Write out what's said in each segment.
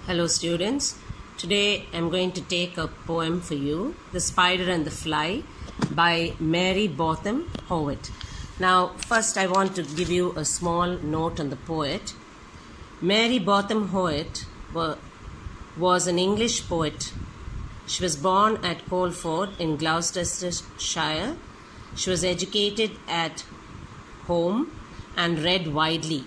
Hello students, today I'm going to take a poem for you, The Spider and the Fly by Mary Botham Howitt. Now first I want to give you a small note on the poet. Mary Botham Howitt was an English poet. She was born at Coleford in Gloucestershire. She was educated at home and read widely.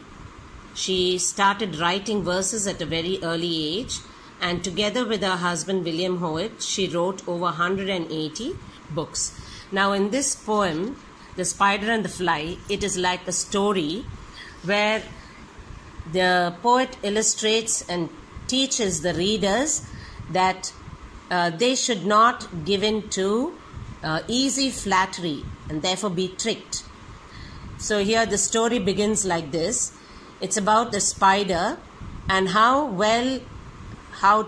She started writing verses at a very early age, and together with her husband William Howitt, she wrote over 180 books. Now in this poem, The Spider and the Fly, it is like a story where the poet illustrates and teaches the readers that they should not give in to easy flattery and therefore be tricked. So here the story begins like this. It's about the spider and how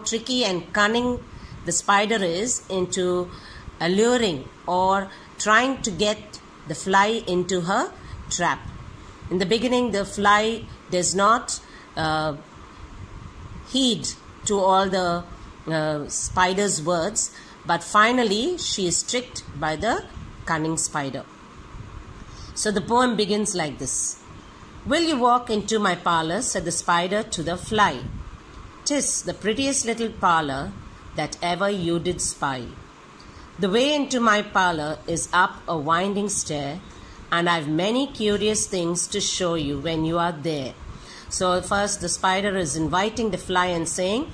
tricky and cunning the spider is into alluring or trying to get the fly into her trap. In the beginning, the fly does not heed to all the spider's words, but finally she is tricked by the cunning spider. So the poem begins like this. "Will you walk into my parlour?" said the spider to the fly. "'Tis the prettiest little parlour that ever you did spy. The way into my parlour is up a winding stair, and I've many curious things to show you when you are there." So first the spider is inviting the fly and saying,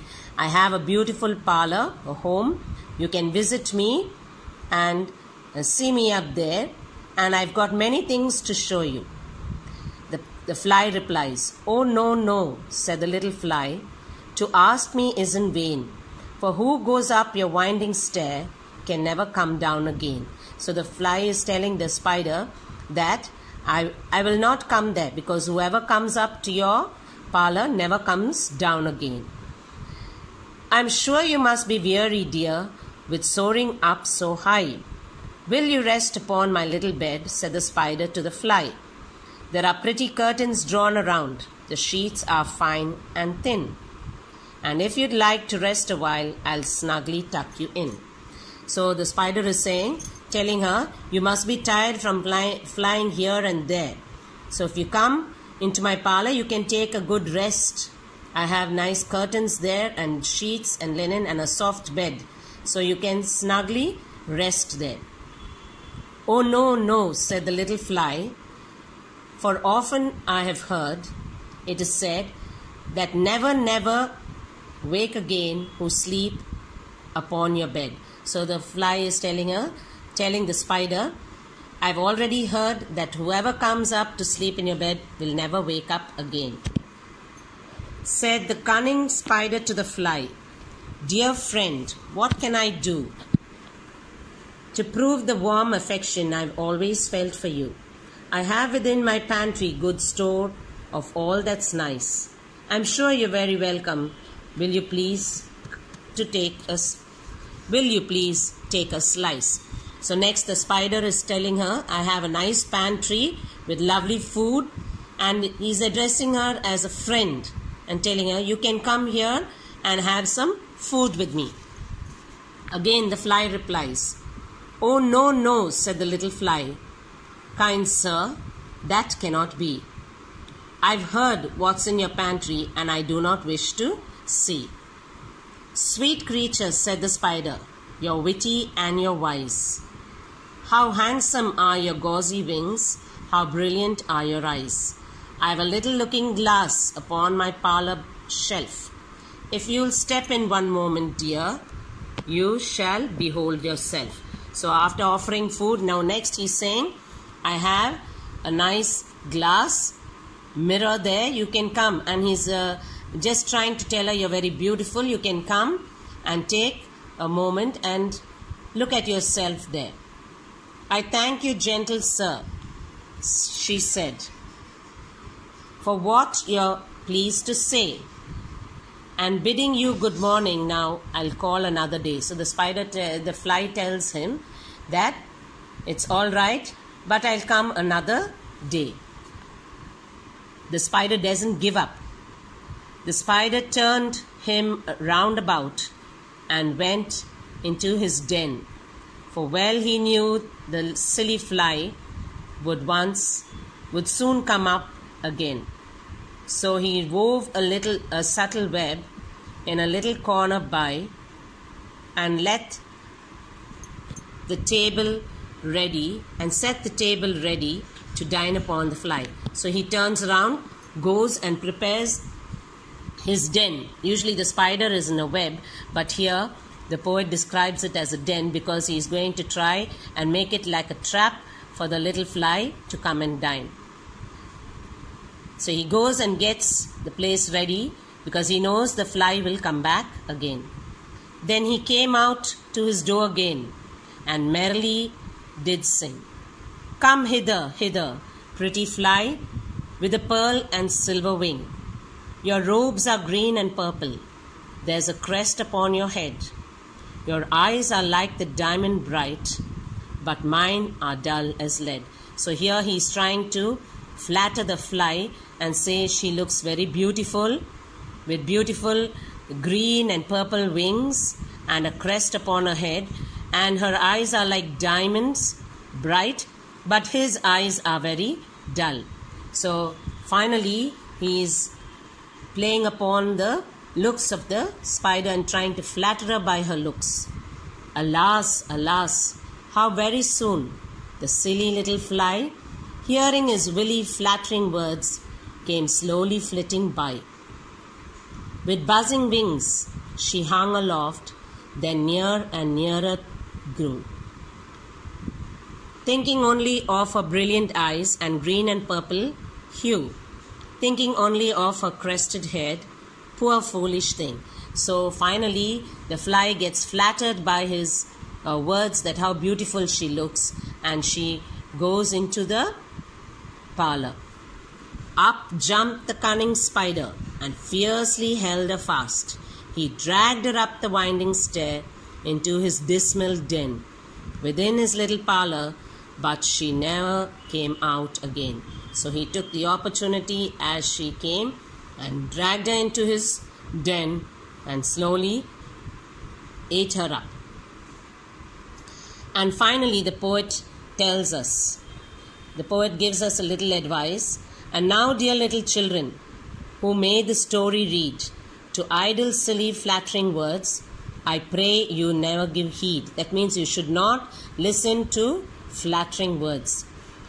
"I have a beautiful parlour, a home. You can visit me and see me up there, and I've got many things to show you." The fly replies, "Oh, no, no," said the little fly. "To ask me is in vain, for who goes up your winding stair can never come down again." So the fly is telling the spider that I will not come there, because whoever comes up to your parlour never comes down again. "I'm sure you must be weary, dear, with soaring up so high. Will you rest upon my little bed?" said the spider to the fly. "There are pretty curtains drawn around. The sheets are fine and thin. And if you'd like to rest a while, I'll snugly tuck you in." So the spider is telling her, "You must be tired from flying here and there. So if you come into my parlour, you can take a good rest. I have nice curtains there and sheets and linen and a soft bed. So you can snugly rest there." "Oh, no, no," said the little fly. "For often I have heard, it is said, that never, never wake again who sleep upon your bed." So the fly is telling the spider, "I've already heard that whoever comes up to sleep in your bed will never wake up again." Said the cunning spider to the fly, "Dear friend, what can I do to prove the warm affection I've always felt for you? I have within my pantry good store of all that's nice. I'm sure you're very welcome. Will you please take a slice?" So next the spider is telling her, "I have a nice pantry with lovely food," and he's addressing her as a friend and telling her, "You can come here and have some food with me." Again the fly replies, "Oh, no, no," said the little fly. "Kind sir, that cannot be. I've heard what's in your pantry, and I do not wish to see." "Sweet creature," said the spider, "you're witty and you're wise. How handsome are your gauzy wings, how brilliant are your eyes. I've a little looking glass upon my parlour shelf. If you'll step in one moment, dear, you shall behold yourself." So after offering food, now next he's saying, "I have a nice glass mirror there. You can come." And he's just trying to tell her, "You're very beautiful. You can come and take a moment and look at yourself there." "I thank you, gentle sir," she said, "for what you're pleased to say. And bidding you good morning, now I'll call another day." So the fly tells him that it's all right, but I'll come another day. The spider doesn't give up. The spider turned him round about and went into his den, for well he knew the silly fly would soon come up again. So he wove a subtle web in a little corner by, and set the table ready to dine upon the fly. So he turns around, goes and prepares his den. Usually the spider is in a web, but here the poet describes it as a den because he is going to try and make it like a trap for the little fly to come and dine. So he goes and gets the place ready because he knows the fly will come back again. Then he came out to his door again and merrily did sing. Come hither, hither, pretty fly, with a pearl and silver wing. Your robes are green and purple. There's a crest upon your head. Your eyes are like the diamond bright, but mine are dull as lead. So here he is trying to flatter the fly and say she looks very beautiful, with beautiful green and purple wings and a crest upon her head, and her eyes are like diamonds, bright, but his eyes are very dull. So finally he is playing upon the looks of the spider and trying to flatter her by her looks. Alas, alas, how very soon the silly little fly, hearing his willy flattering words, came slowly flitting by. With buzzing wings she hung aloft, then near and nearer grew. Thinking only of her brilliant eyes and green and purple hue, thinking only of her crested head, poor foolish thing. So finally the fly gets flattered by his words that how beautiful she looks, and she goes into the parlor. Up jumped the cunning spider and fiercely held her fast. He dragged her up the winding stair into his dismal den within his little parlor, but she never came out again. So he took the opportunity as she came and dragged her into his den and slowly ate her up. And finally the poet tells us, the poet gives us a little advice. And now, dear little children, who may the story read, to idle, silly, flattering words, I pray you never give heed. That means you should not listen to flattering words.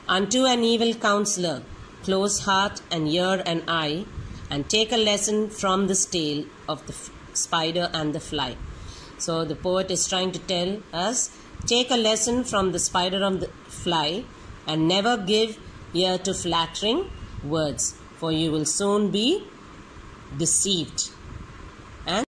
Unto an evil counselor, close heart and ear and eye, and take a lesson from this tale of the spider and the fly. So the poet is trying to tell us, take a lesson from the spider and the fly, and never give ear to flattering words, for you will soon be deceived.